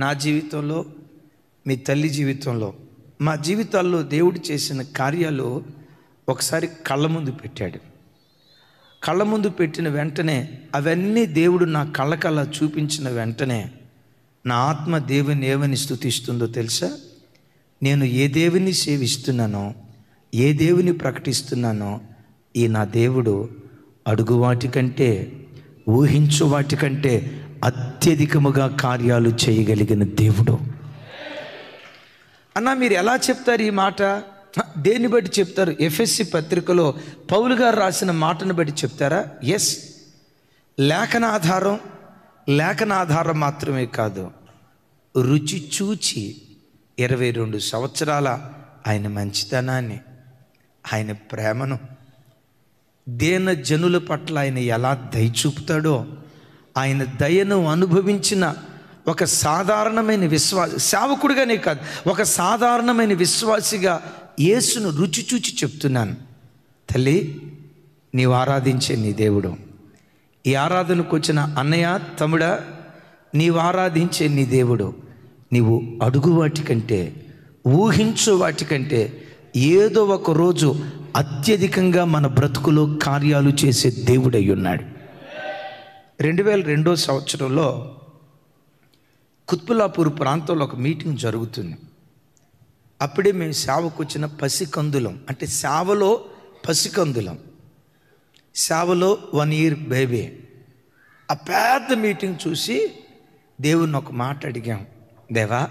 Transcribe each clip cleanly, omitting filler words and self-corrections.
నా జీవితంలో, మీ తల్లి జీవితంలో, మా జీవితాల్లో దేవుడు చేసిన కార్యాలు ఒకసారి కళ్ళ ముందు పెట్టాడు. కళ్ళ ముందు పెట్టిన వెంటనే అవన్నీ దేవుడు నా కళ్ళకల్లా చూపించిన వెంటనే నా ఆత్మ దేవుని ఏమని స్తుతిస్తుందో తెలుసా? నేను ఏ దేవుని సేవిస్తున్నానో, ఏ దేవుని ప్రకటిస్తున్నానో ఈ నా దేవుడు అడుగు వాటికంటే, ఊహించు వాటికంటే అత్యధికముగా కార్యాలు చేయగలిగిన దేవుడు. అన్న మీరు ఎలా చెప్తారు ఈ మాట? దేన్ని బట్టి చెప్తారు? ఎఫెసీ పత్రికలో పౌలు గారు రాసిన మాటను బట్టి చెప్తారా? ఎస్, లేఖనాధారం మాత్రమే కాదు, రుచి చూచి 22 సంవత్సరాల ఆయన మంచితనాన్ని, ఆయన ప్రేమను, దేన జనుల పట్ల ఆయన ఎలా దయ చూపుతాడో, ఆయన దయను అనుభవించిన ఒక సాధారణమైన సేవకుడిగానే కాదు, ఒక సాధారణమైన విశ్వాసిగా యేసును రుచి చూచి చెప్తున్నాను. తల్లి, నీవు ఆరాధించే నీ దేవుడు, ఈ ఆరాధనకు వచ్చిన అన్నయ్య, తమ్ముడా, నీవు ఆరాధించే నీ దేవుడు, నీవు అడుగు వాటికంటే, ఊహించు వాటికంటే ఏదో ఒక రోజు అత్యధికంగా మన బ్రతుకులో కార్యాలు చేసే దేవుడై ఉన్నాడు. 2002 సంవత్సరంలో కుత్బుల్లాపూర్ ప్రాంతంలో ఒక మీటింగ్ జరుగుతుంది. అప్పుడే మేము సేవకు వచ్చిన పసికందులం, అంటే సేవలో పసికందులం, సేవలో 1 year బేబీ. ఆ పెద్ద మీటింగ్ చూసి దేవుని ఒక మాట అడిగాం, దేవా,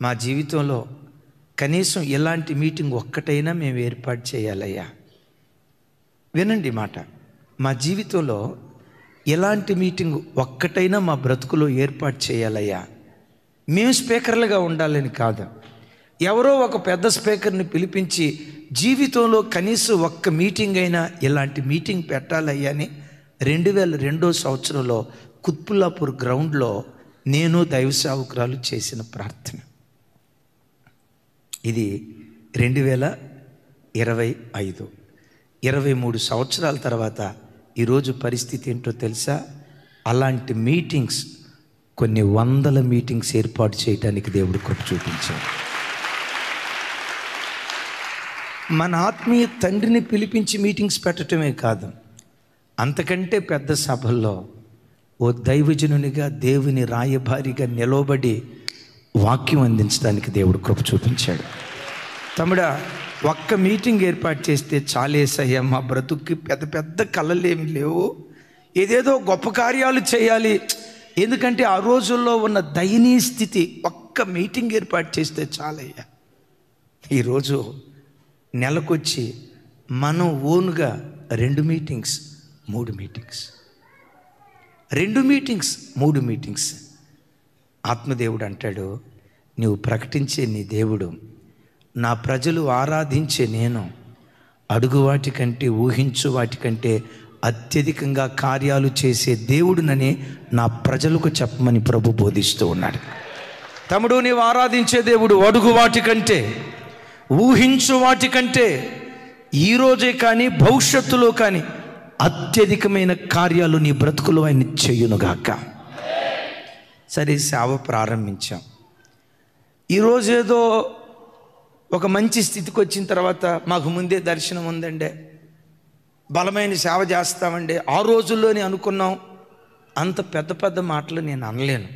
మా జీవితంలో కనీసం ఇలాంటి మీటింగ్ ఒక్కటైనా మేము ఏర్పాటు చేయాలయ్యా. వినండి మాట, మా జీవితంలో ఎలాంటి మీటింగ్ ఒక్కటైనా మా బ్రతుకులో ఏర్పాటు చేయాలయ్యా. మేము స్పీకర్లుగా ఉండాలని కాదు, ఎవరో ఒక పెద్ద స్పీకర్ని పిలిపించి జీవితంలో కనీసం ఒక్క మీటింగ్ అయినా ఇలాంటి మీటింగ్ పెట్టాలయ్యా అని 2002 సంవత్సరంలో కుత్బుల్లాపూర్ గ్రౌండ్లో నేను దైవ సేవకురాలు చేసిన ప్రార్థన. ఇది 2025, 23 సంవత్సరాల తర్వాత ఈరోజు పరిస్థితి ఏంటో తెలుసా? అలాంటి మీటింగ్స్ కొన్ని వందల మీటింగ్స్ ఏర్పాటు చేయడానికి దేవుడు కృప చూపించాడు. మన ఆత్మీయ తండ్రిని పిలిపించి మీటింగ్స్ పెట్టడమే కాదు, అంతకంటే పెద్ద సభల్లో ఓ దైవజనునిగా, దేవుని రాయబారిగా నిలవబడి వాక్యం అందించడానికి దేవుడు కృప చూపించాడు. తమ్ముడా, ఒక్క మీటింగ్ ఏర్పాటు చేస్తే చాలేసయ్యా, మా బ్రతుక్కి పెద్ద పెద్ద కళలేమి లేవు, ఏదేదో గొప్ప కార్యాలు చేయాలి. ఎందుకంటే ఆ రోజుల్లో ఉన్న దయనీయ స్థితి, ఒక్క మీటింగ్ ఏర్పాటు చేస్తే చాలయ్యా. ఈరోజు నెలకొచ్చి మనం ఓన్గా 2 మీటింగ్స్, 3 మీటింగ్స్, 2 మీటింగ్స్, 3 మీటింగ్స్. ఆత్మదేవుడు అంటాడు, నీవు ప్రకటించే నీ దేవుడు, నా ప్రజలు ఆరాధించే నేను అడుగు వాటికంటే, ఊహించు వాటికంటే అత్యధికంగా కార్యాలు చేసే దేవుడునని నా ప్రజలకు చెప్పమని ప్రభు బోధిస్తూ ఉన్నాడు. తమ్ముడు, నీవు ఆరాధించే దేవుడు అడుగు వాటికంటే, ఊహించు వాటికంటే ఈరోజే కానీ భవిష్యత్తులో కానీ అత్యధికమైన కార్యాలు నీ బ్రతుకులో ఆయన చెయ్యునుగాక. సరే, సేవ ప్రారంభించాం. ఈరోజు ఏదో ఒక మంచి స్థితికి వచ్చిన తర్వాత మాకు ముందే దర్శనం ఉందండి, బలమైన సేవ చేస్తామండి, ఆ రోజుల్లోనే అనుకున్నాం. అంత పెద్ద పెద్ద మాటలు నేను అనలేను.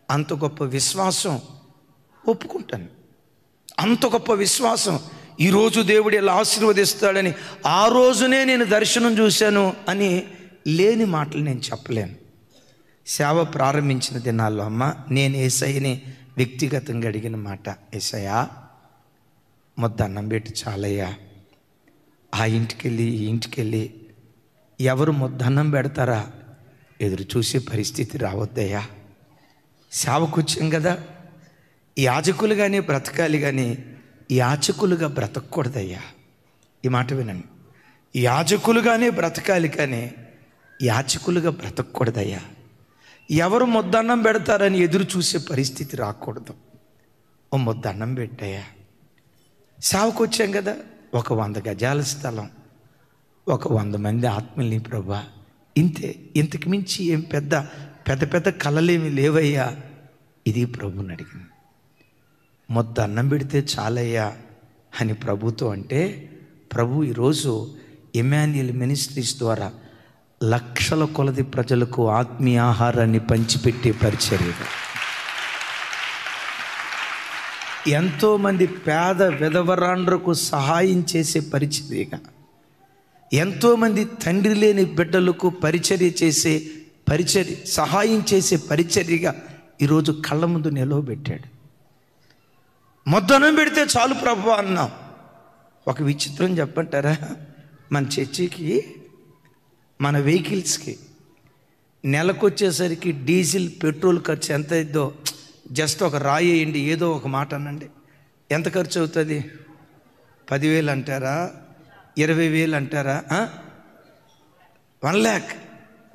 అంత గొప్ప విశ్వాసం ఒప్పుకుంటాను, అంత గొప్ప విశ్వాసం ఈరోజు దేవుడు ఇలా ఆశీర్వదిస్తాడని, ఆ రోజునే నేను దర్శనం చూశాను అని లేని మాటలు నేను చెప్పలేను. సేవ ప్రారంభించిన దినాల్లో అమ్మ, నేను యేసయ్యని వ్యక్తిగతంగా అడిగిన మాట, యేసయ్యా మొద్ద అన్నం పెట్టి చాలయ్యా. ఆ ఇంటికెళ్ళి ఈ ఇంటికెళ్ళి ఎవరు ముద్దన్నం పెడతారా ఎదురు చూసే పరిస్థితి రావద్దయ్యా. సేవకు వచ్చాం కదా, యాజకులుగానే బ్రతకాలి కానీ యాచకులుగా బ్రతకూడదయ్యా. ఈ మాట వినండి, యాజకులుగానే బ్రతకాలి కానీ యాచకులుగా బ్రతకూడదయ్యా. ఎవరు ముద్దన్నం పెడతారని ఎదురు చూసే పరిస్థితి రాకూడదు. ఓ ముద్దన్నం పెట్టయ్యా. సేవకు వచ్చాం కదా, ఒక 100 గజాల స్థలం, ఒక 100 మంది ఆత్మల్ని ప్రభా, ఇంతే. ఇంతకు మించి ఏం పెద్ద పెద్ద పెద్ద కళలేమి లేవయ్యా. ఇది ప్రభుని అడిగింది. మొత్తం అన్నం పెడితే చాలయ్యా అని ప్రభుతో అంటే, ప్రభు ఈరోజు ఇమ్మాన్యుయల్ మినిస్ట్రీస్ ద్వారా లక్షల కొలది ప్రజలకు ఆత్మీయ ఆహారాన్ని పంచిపెట్టే పరిచర్యగా, ఎంతోమంది పేద విధవరాండ్రకు సహాయం చేసే పరిచర్యగా, ఎంతోమంది తండ్రి లేని బిడ్డలకు సహాయం చేసే పరిచర్యగా ఈరోజు కళ్ళ ముందు నిలవబెట్టాడు. మొద్దనం పెడితే చాలు ప్రభు అన్నాం. ఒక విచిత్రం చెప్పంటారా, మన చర్చికి మన వెహికల్స్కి నెలకొచ్చేసరికి డీజిల్ పెట్రోల్ ఖర్చు ఎంత అయిద్దో జస్ట్ ఒక రాయి వేయండి, ఏదో ఒక మాట అనండి, ఎంత ఖర్చు అవుతుంది? 10,000 అంటారా, 20,000 అంటారా, 1,00,000?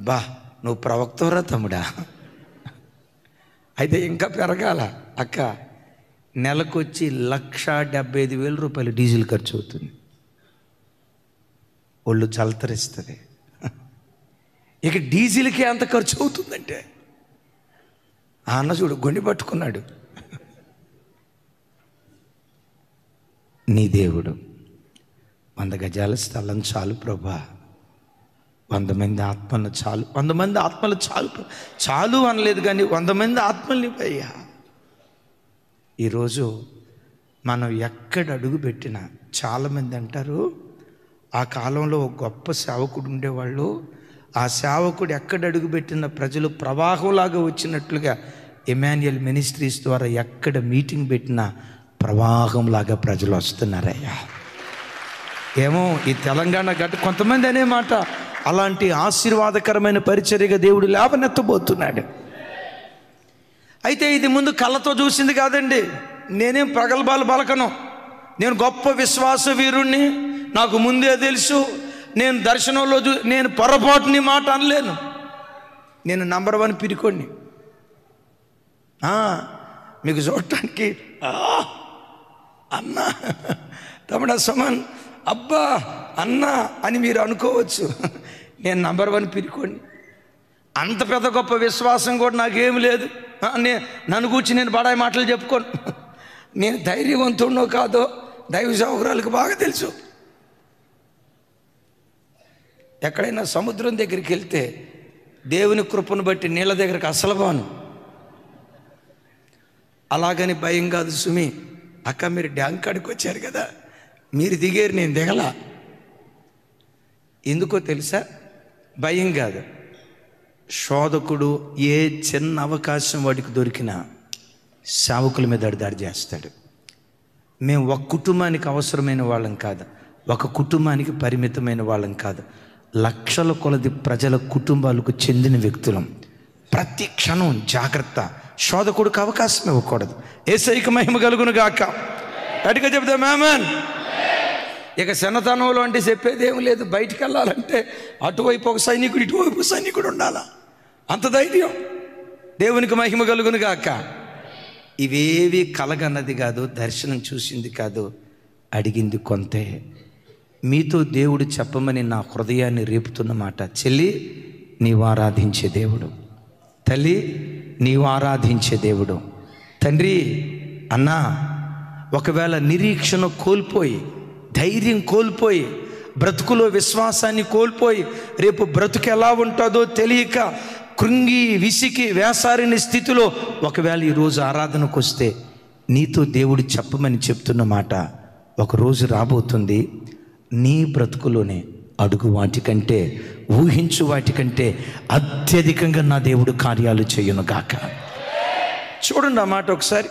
బా, నువ్వు ప్రవక్తవరా తమ్ముడా? అయితే ఇంకా పెరగాల అక్క. నెలకొచ్చి 1,75,000 రూపాయలు డీజిల్ ఖర్చు అవుతుంది. ఒళ్ళు చలతరిస్తుంది. ఇక డీజిల్కి ఎంత ఖర్చు అవుతుందంటే, ఆ అన్న చూడు గొండి పట్టుకున్నాడు. నీ దేవుడు 100 గజాల స్థలం చాలు ప్రభా, 100 మంది ఆత్మలు చాలు, 100 మంది ఆత్మలు చాలు, చాలు అనలేదు కానీ 100 మంది ఆత్మల్ని అయ్యా. ఈరోజు మనం ఎక్కడ అడుగు పెట్టినా చాలామంది అంటారు, ఆ కాలంలో ఒక గొప్ప సేవకుడు ఉండేవాళ్ళు, ఆ సేవకుడు ఎక్కడ అడుగు పెట్టిన ప్రజలు ప్రవాహంలాగా వచ్చినట్లుగా ఇమ్మాన్యుయల్ మినిస్ట్రీస్ ద్వారా ఎక్కడ మీటింగ్ పెట్టినా ప్రవాహంలాగా ప్రజలు వస్తున్నారయ్యా. ఏమో ఈ తెలంగాణ గట్ట కొంతమంది అనే మాట, అలాంటి ఆశీర్వాదకరమైన పరిచర్యగా దేవుడు లేవనెత్తబోతున్నాడు. అయితే ఇది ముందు కళ్ళతో చూసింది కాదండి. నేనేం ప్రగల్భాలు పలకను, నేను గొప్ప విశ్వాస వీరుణ్ణి, నాకు ముందే తెలుసు, నేను దర్శనంలో నేను పొరపాటుని మాట అనలేను. నేను నంబర్ 1 పిరికోడిని. మీకు చూడటానికి అన్నా తమ్ముడా సమాన్ అబ్బా అన్నా అని మీరు అనుకోవచ్చు. నేను నంబర్ 1 పిరికోడిని. అంత పెద్ద గొప్ప విశ్వాసం కూడా నాకేమి లేదు. నన్ను కూర్చి నేను బడాయి మాటలు చెప్పుకోను. నేను ధైర్యవంతుడినో కాదో దైవ సౌకర్యాలకు బాగా తెలుసు. ఎక్కడైనా సముద్రం దగ్గరికి వెళ్తే దేవుని కృపను బట్టి నీళ్ళ దగ్గరికి అసలు బాను. అలాగని భయం కాదు సుమి. అక్క మీరు డ్యామ్ కాడికి వచ్చారు కదా, మీరు దిగారు, నేను దిగల. ఎందుకో తెలుసా? భయం కాదు. శోధకుడు ఏ చిన్న అవకాశం వాడికి దొరికినా సేవకుల మీద దాడి చేస్తాడు. మేము ఒక కుటుంబానికి అవసరమైన వాళ్ళం కాదు, ఒక కుటుంబానికి పరిమితమైన వాళ్ళం కాదు, లక్షల కొలది ప్రజల కుటుంబాలకు చెందిన వ్యక్తులం. ప్రతి క్షణం జాగ్రత్త. శోధకుడికి అవకాశం ఇవ్వకూడదు. యేసయ్యకి మహిమ కలుగును గాక. గట్టిగా చెప్తాం ఆమేన్. ఇక చిన్నతనంలో అంటే చెప్పేది ఏం లేదు. బయటికి వెళ్ళాలంటే అటువైపు ఒక సైనికుడు, ఇటువైపు సైనికుడు ఉండాలా, అంత ధైర్యం. దేవునికి మహిమ కలుగును గాక. ఇవేవి కలగన్నది కాదు, దర్శనం చూసింది కాదు, అడిగింది కొంతే. మీతో దేవుడు చెప్పమని నా హృదయాన్ని రేపుతున్న మాట, చెల్లి నీవు ఆరాధించే దేవుడు, తల్లి నీవు ఆరాధించే దేవుడు, తండ్రి అన్నా ఒకవేళ నిరీక్షణ కోల్పోయి, ధైర్యం కోల్పోయి, బ్రతుకులో విశ్వాసాన్ని కోల్పోయి, రేపు బ్రతుకు ఎలా ఉంటుందో తెలియక కృంగి విసికి వేసారిన స్థితిలో ఒకవేళ ఈరోజు ఆరాధనకు వస్తే నీతో దేవుడు చెప్పమని చెప్తున్న మాట, ఒకరోజు రాబోతుంది నీ బ్రతుకులోనే అడుగు వాటికంటే, ఊహించు వాటికంటే అత్యధికంగా నా దేవుడు కార్యాలు చేయును గాక. చూడండి ఆ మాట ఒకసారి.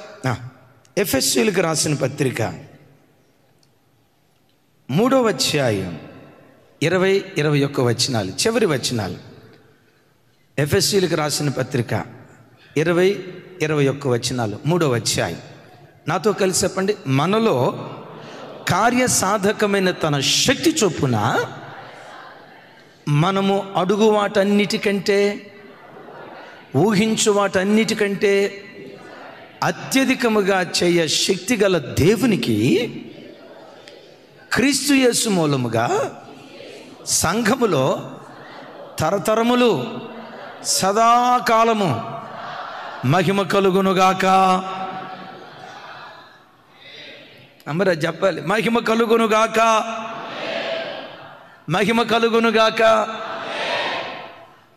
ఎఫెసీయులకు రాసిన పత్రిక 3వ అధ్యాయం 20-21 వచనాలు, చివరి వచనాలు. ఎఫెసీయులకు రాసిన పత్రిక 20-21 వచనాలు, 3వ అధ్యాయం. నాతో కలిసి చెప్పండి. మనలో కార్యసాధకమైన తన శక్తి చొప్పున మనము అడుగు వాటన్నిటికంటే, ఊహించు వాటన్నిటికంటే అత్యధికముగా చేయ శక్తి గల దేవునికి క్రీస్తు యేసు మూలముగా సంఘములో తరతరములు సదాకాలము మహిమ కలుగునుగాక. అమ్మరా చెప్పాలి, మహిమ కలుగునుగాక, మహిమ కలుగునుగాక.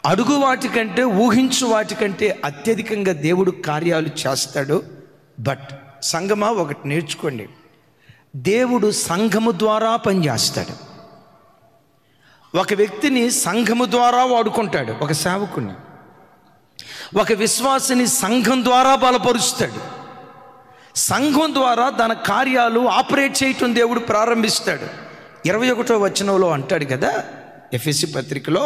అడుగు వాటికంటే, ఊహించు వాటికంటే అత్యధికంగా దేవుడు కార్యాలు చేస్తాడు. బట్ సంఘమా ఒకటి నేర్చుకోండి, దేవుడు సంఘము ద్వారా పనిచేస్తాడు. ఒక వ్యక్తిని సంఘము ద్వారా వాడుకుంటాడు, ఒక సేవకుని. ఒక విశ్వాసిని సంఘం ద్వారా బలపరుస్తాడు. సంఘం ద్వారా తన కార్యాలు ఆపరేట్ చేయటం దేవుడు ప్రారంభిస్తాడు. 21వ వచనంలో అంటాడు కదా, ఎఫెసీ పత్రికలో,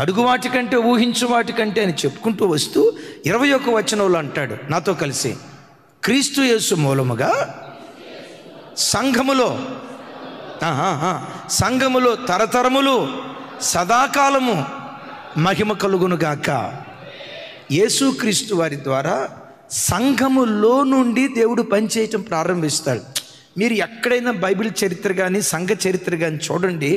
అడుగు వాటికంటే ఊహించు వాటికంటే అని చెప్పుకుంటూ వస్తూ 21వ వచనంలో అంటాడు నాతో కలిసి, క్రీస్తు యేసు మూలముగా సంఘములో తరతరములు సదాకాలము మహిమ కలుగునుగాక. యేసుక్రీస్తు వారి ద్వారా సంఘములో నుండి దేవుడు పనిచేయటం ప్రారంభిస్తాడు. మీరు ఎక్కడైనా బైబిల్ చరిత్ర కానీ సంఘ చరిత్ర కానీ చూడండి,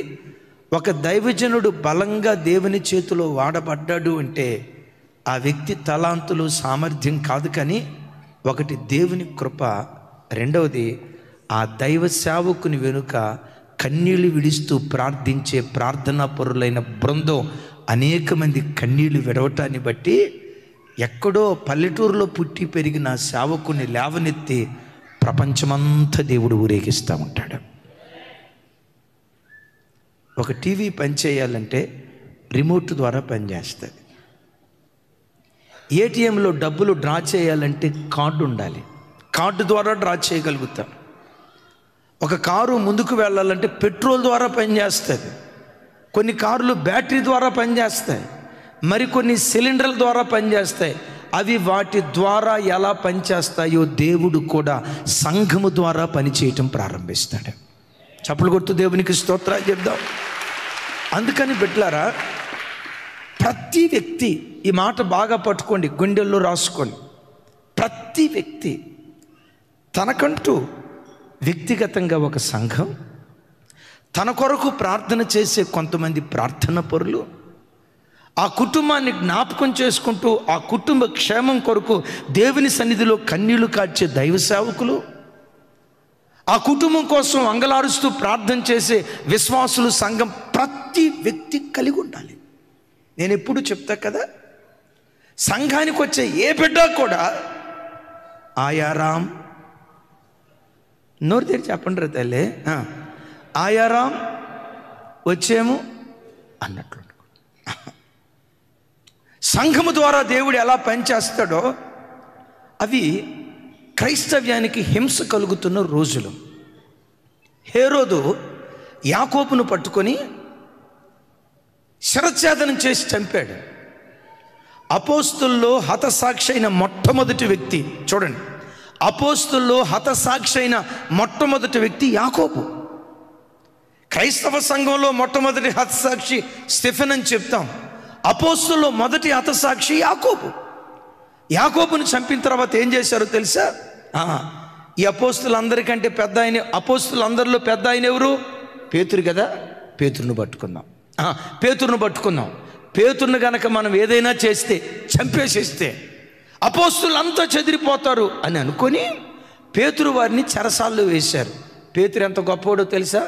ఒక దైవజనుడు బలంగా దేవుని చేతిలో వాడబడ్డాడు అంటే ఆ వ్యక్తి తలాంతులు సామర్థ్యం కాదు, కానీ ఒకటి దేవుని కృప, రెండవది ఆ దైవ సేవకుని వెనుక కన్నీళ్లు విడుస్తూ ప్రార్థించే ప్రార్థనా పరులైన బృందం అనేక మంది కన్నీళ్లు విడవటాన్ని బట్టి ఎక్కడో పల్లెటూరులో పుట్టి పెరిగిన సేవకుని లేవనెత్తి ప్రపంచమంతా దేవుడు ఊరేగిస్తూ ఉంటాడు. ఒక టీవీ పనిచేయాలంటే రిమోట్ ద్వారా పనిచేస్తుంది. ఏటీఎంలో డబ్బులు డ్రా చేయాలంటే కార్డు ఉండాలి, కార్డు ద్వారా డ్రా చేయగలుగుతాం. ఒక కారు ముందుకు వెళ్ళాలంటే పెట్రోల్ ద్వారా పనిచేస్తుంది. కొన్ని కార్లు బ్యాటరీ ద్వారా పనిచేస్తాయి, మరికొన్ని సిలిండర్ల ద్వారా పనిచేస్తాయి. అవి వాటి ద్వారా ఎలా పనిచేస్తాయో దేవుడు కూడా సంఘము ద్వారా పనిచేయటం ప్రారంభిస్తాడు. చప్పలు కొడుతూ దేవునికి స్తోత్రాలు చెప్దాం. అందుకని బిడ్డలారా, ప్రతి వ్యక్తి, ఈ మాట బాగా పట్టుకోండి, గుండెల్లో రాసుకోండి, ప్రతి వ్యక్తి తనకంటూ వ్యక్తిగతంగా ఒక సంఘం, తన కొరకు ప్రార్థన చేసే కొంతమంది ప్రార్థన పరులు, ఆ కుటుంబాన్ని జ్ఞాపకం చేసుకుంటూ ఆ కుటుంబ క్షేమం కొరకు దేవుని సన్నిధిలో కన్నీళ్లు కార్చే దైవ సేవకులు, ఆ కుటుంబం కోసం అంగలారుస్తూ ప్రార్థన చేసే విశ్వాసులు, సంఘం, ప్రతి వ్యక్తి కలిగి ఉండాలి. నేను ఎప్పుడు చెప్తా కదా, సంఘానికి వచ్చే ఏ బిడ్డ కూడా ఆయారాం, నోరు తెరిచి చెప్పండి రా తల్లి, ఆయారాం వచ్చేము అన్నట్లు. సంఘము ద్వారా దేవుడు ఎలా పనిచేస్తాడో అవి క్రైస్తవ్యానికి హింస కలుగుతున్న రోజులు. హేరోదు యాకోబును పట్టుకొని శిరఛేదనం చేసి చంపాడు. అపోస్తుల్లో హతసాక్షి అయిన మొట్టమొదటి వ్యక్తి చూడండి, అపోస్తుల్లో హతసాక్షి అయిన మొట్టమొదటి వ్యక్తి యాకోబు. క్రైస్తవ సంఘంలో మొట్టమొదటి హతసాక్షి స్టెఫెన్ అని చెప్తాం. అపోస్తుల్లో మొదటి హతసాక్షి యాకోబు. యాకోబుని చంపిన తర్వాత ఏం చేశారో తెలుసా? ఈ అపోస్తులందరికంటే పెద్ద ఆయన, అపోస్తులందరిలో పెద్ద ఆయన ఎవరు? పేతురు కదా. పేతురును పట్టుకుందాం, పేతురును పట్టుకుందాం. పేతురును గనక మనం ఏదైనా చేస్తే, చంపేసేస్తే అపోస్తులంతా చెదిరిపోతారు అని అనుకొని పేతురు వారిని చెరసాల్లో వేశారు. పేతురు ఎంత గొప్పవాడో తెలుసా?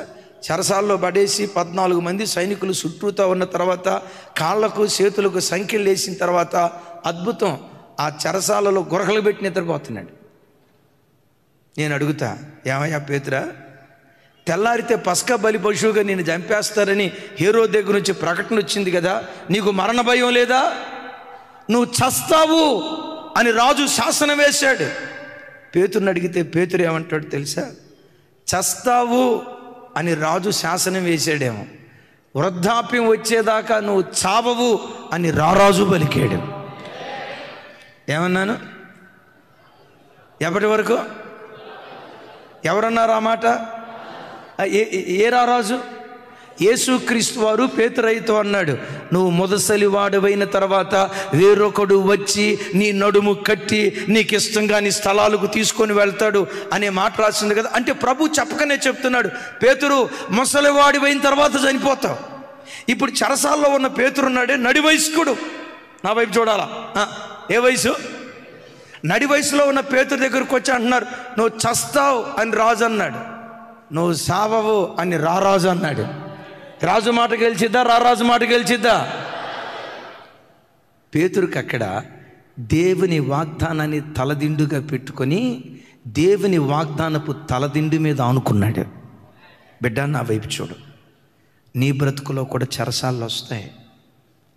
చెరసాల్లో పడేసి 14 మంది సైనికులు చుట్టూతా ఉన్న తర్వాత కాళ్లకు చేతులకు సంఖ్యలు వేసిన తర్వాత అద్భుతం, ఆ చెరసాలలో గురకలు పెట్టి నిద్రపోతున్నాడు. నేను అడుగుతా, ఏమయ్యా పేతురా, తెల్లారితే పస్కా బలి పశువుగా నేను చంపేస్తారని హేరోదు దగ్గర నుంచి ప్రకటన వచ్చింది కదా, నీకు మరణ భయం లేదా? నువ్వు చస్తావు అని రాజు శాసనం వేశాడు. పేతురుని అడిగితే పేతురు ఏమంటాడు తెలుసా? చస్తావు అని రాజు శాసనం వేసాడేమో, వృద్ధాప్యం వచ్చేదాకా నువ్వు చావవు అని రారాజు పలికాడు. ఏమన్నాను? ఎప్పటి వరకు? ఎవరన్నారు ఆ మాట? ఏ రారాజు? యేసుక్రీస్తు వారు పేతురైతో అన్నాడు, నువ్వు ముదసలి వాడువైన తర్వాత వేరొకడు వచ్చి నీ నడుము కట్టి నీకు ఇష్టంగా నీ స్థలాలకు తీసుకొని వెళ్తాడు అనే మాట రాసింది కదా. అంటే ప్రభు చెప్పకనే చెప్తున్నాడు, పేతురు ముసలివాడివైన తర్వాత చనిపోతావు. ఇప్పుడు చెరసాల్లో ఉన్న పేతురున్నాడే నడి వయస్కుడు, నా వైపు చూడాలా? ఏ వయసు? నడి వయసులో ఉన్న పేతురు దగ్గరకు వచ్చి అంటున్నారు, నువ్వు చస్తావు అని రాజు అన్నాడు, నువ్వు సావవు అని రారాజు అన్నాడు. రాజు మాట గెలిచిద్దా, రారాజు మాట గెలిచిద్దా? పేతురుకి అక్కడ దేవుని వాగ్దానాన్ని తలదిండుగా పెట్టుకొని దేవుని వాగ్దానపు తలదిండు మీద ఆనుకున్నాడు. బిడ్డ, నా వైపు చూడు. నీ బ్రతుకులో కూడా చెరసాలు వస్తాయి,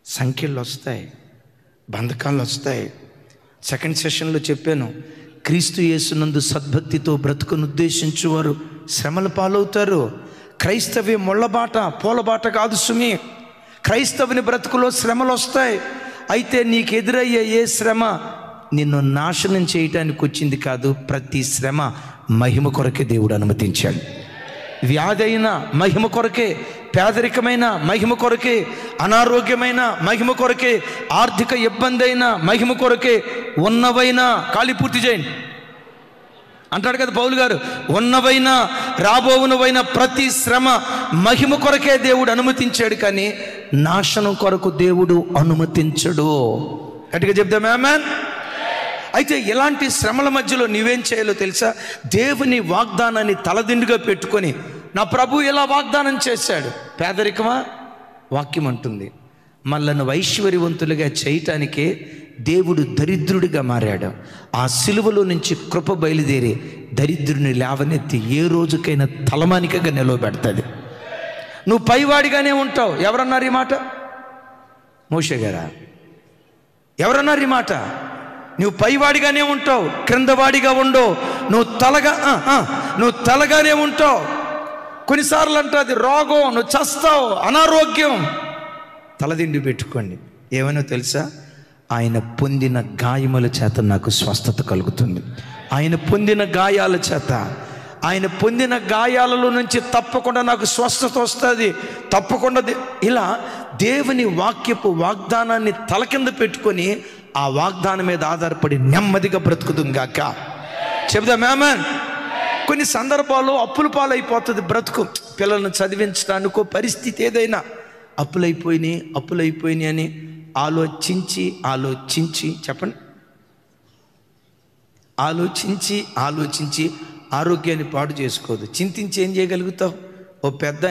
సంఖ్యలు వస్తాయి, బంధకాలు వస్తాయి. సెకండ్ సెషన్లో చెప్పాను, క్రీస్తు యేసునందు సద్భక్తితో బ్రతుకును ఉద్దేశించువారు శ్రమల పాలవుతారు. క్రైస్తవ్య ముళ్ళబాట, పూలబాట కాదు సుమి. క్రైస్తవుని బ్రతుకులో శ్రమలు వస్తాయి. అయితే నీకు ఎదురయ్యే ఏ శ్రమ నిన్ను నాశనం చేయటానికి వచ్చింది కాదు. ప్రతి శ్రమ మహిమ కొరకే దేవుడు అనుమతించాడు. వ్యాధి అయినా మహిమ కొరకే, పేదరికమైన మహిమ కొరకే, అనారోగ్యమైన మహిమ కొరకే, ఆర్థిక ఇబ్బంది అయినా మహిమ కొరకే, ఉన్నవైనా ఖాళీ పూర్తి చేయండి అంటాడు కదా పౌలు గారు. ఉన్నవైనా రాబోవునవైనా ప్రతి శ్రమ మహిమ కొరకే దేవుడు అనుమతించాడు, కానీ నాశనం కొరకు దేవుడు అనుమతించడు. గట్టిగా చెప్దాం ఆమేన్. అయితే ఇలాంటి శ్రమల మధ్యలో నీవేం చేయాలో తెలుసా? దేవుని వాగ్దానాన్ని తలదిండుగా పెట్టుకొని, నా ప్రభు ఎలా వాగ్దానం చేశాడు. పేదరికమా? వాక్యం అంటుంది మనలను ఐశ్వర్యవంతులుగా చేయటానికే దేవుడు దరిద్రుడిగా మారాడు. ఆ సిలువలో నుంచి కృప బయలుదేరి దరిద్రుని లేవనెత్తి ఏ రోజుకైనా తలమానికగా నిలవబెడుతుంది. నువ్వు పైవాడిగానే ఉంటావు. ఎవరన్నారు ఈ మాట? మోషే గారా? ఎవరన్నారు ఈ మాట? నువ్వు పైవాడిగానే ఉంటావు, క్రిందవాడిగా ఉండవు. నువ్వు తలగానే ఉంటావు. కొన్నిసార్లు అంటుంది రోగం, నువ్వు చస్తావు, అనారోగ్యం. తలదిండి పెట్టుకోండి. ఏమైనా తెలుసా? ఆయన పొందిన గాయముల చేత నాకు స్వస్థత కలుగుతుంది. ఆయన పొందిన గాయాల చేత, ఆయన పొందిన గాయాలలో నుంచి తప్పకుండా నాకు స్వస్థత వస్తుంది. తప్పకుండా ఇలా దేవుని వాక్యపు వాగ్దానాన్ని తల కింద పెట్టుకొని ఆ వాగ్దానం మీద ఆధారపడి నెమ్మదిగా బ్రతుకుతుంగాక. చెబుదాం ఆమేన్. కొన్ని సందర్భాల్లో అప్పుల పాలైపోతుంది బ్రతుకు. పిల్లలను చదివించడానికో పరిస్థితి ఏదైనా అప్పులైపోయినాయి అని ఆలోచించి చెప్పండి, ఆలోచించి ఆరోగ్యాన్ని పాడు చేసుకోదు. చింతించి ఏం చేయగలుగుతావు? ఓ పెద్ద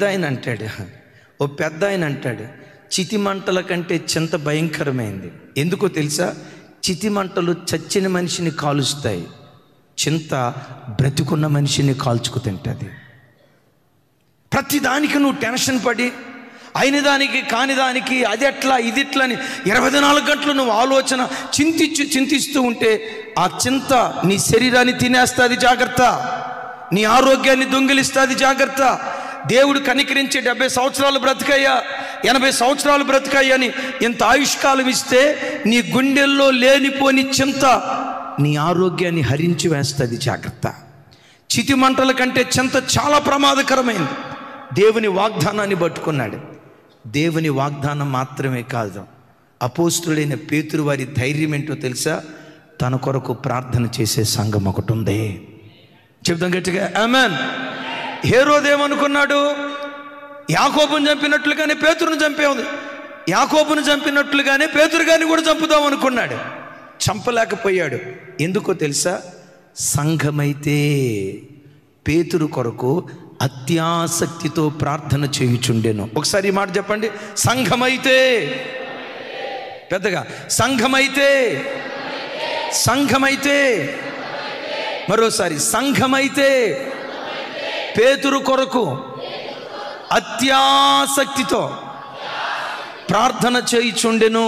ఆయన అంటాడు చితి మంటల కంటే చింత భయంకరమైంది. ఎందుకో తెలుసా? చితి మంటలు చచ్చిన మనిషిని కాలుస్తాయి, చింత బ్రతికున్న మనిషిని కాల్చుకు తింటుంది. ప్రతిదానికి నువ్వు టెన్షన్ పడి, అయిన దానికి కాని దానికి అది ఎట్లా ఇది ఎట్లా అని 24 గంటలు నువ్వు ఆలోచన చింతిస్తూ ఉంటే ఆ చింత నీ శరీరాన్ని తినేస్తుంది, జాగ్రత్త. నీ ఆరోగ్యాన్ని దొంగిలిస్తుంది, జాగ్రత్త. దేవుడు కనికరించి 70 సంవత్సరాలు బ్రతికయ్యా, 80 సంవత్సరాలు బ్రతికయ్యా అని ఇంత ఆయుష్కాలం ఇస్తే నీ గుండెల్లో లేనిపోని చింత నీ ఆరోగ్యాన్ని హరించి వేస్తుంది, జాగ్రత్త. చితి మంటల కంటే చింత చాలా ప్రమాదకరమైంది. దేవుని వాగ్దానాన్ని పట్టుకున్నాడు. దేవుని వాగ్దానం మాత్రమే కాదు, అపోస్తుడైన పేతురు వారి ధైర్యం ఏంటో తెలుసా? తన కొరకు ప్రార్థన చేసే సంఘం ఒకటి ఉంది. చెప్తాం గట్టిగా ఆమేన్. హేరోదు ఏమనుకున్నాడు? యాకోబుని చంపినట్లుగానే పేతురుని చంపేది, యాకోబుని చంపినట్లుగానే పేతురు గారిని కూడా చంపుదాం అనుకున్నాడు. చంపలేకపోయాడు. ఎందుకో తెలుసా? సంఘమైతే పేతురు కొరకు అత్యాసక్తితో ప్రార్థన చేయుచుండెను. ఒకసారి ఈ మాట చెప్పండి, సంఘమైతే. పెద్దగా, సంఘమైతే. మరోసారి, సంఘమైతే పేతురు కొరకు అత్యాసక్తితో ప్రార్థన చేయుచుండెను.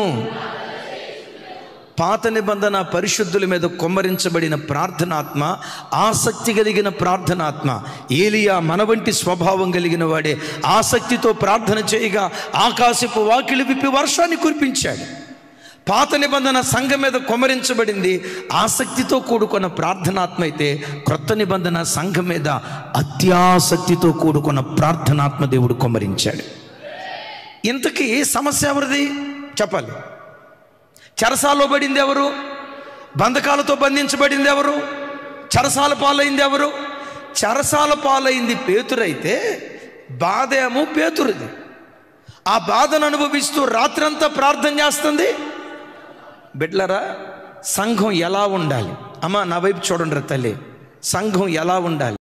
పాత నిబంధన పరిశుద్ధుల మీద కొమ్మరించబడిన ప్రార్థనాత్మ, ఆసక్తి కలిగిన ప్రార్థనాత్మ. ఏలియా మన వంటి స్వభావం కలిగిన వాడే ఆసక్తితో ప్రార్థన చేయగా ఆకాశపు వాకిలి విప్పి వర్షాన్ని కురిపించాడు. పాత నిబంధన సంఘం మీద కొమ్మరించబడింది ఆసక్తితో కూడుకున్న ప్రార్థనాత్మ అయితే, క్రొత్త నిబంధన సంఘం మీద అత్యాసక్తితో కూడుకున్న ప్రార్థనాత్మ దేవుడు కొమ్మరించాడు. ఇంతకీ సమస్య ఎవరిది చెప్పాలి? చెరసాల్లో పడింది ఎవరు? బంధకాలతో బంధించబడింది ఎవరు? చెరసాల పాలైంది ఎవరు? చెరసాల పాలైంది పేతురైతే బాధ ఏమో పేతురుది. ఆ బాధను అనుభవిస్తూ రాత్రంతా ప్రార్థన చేస్తుంది. బిడ్డలారా, సంఘం ఎలా ఉండాలి? అమ్మ నా వైపు చూడండి తల్లి, సంఘం ఎలా ఉండాలి?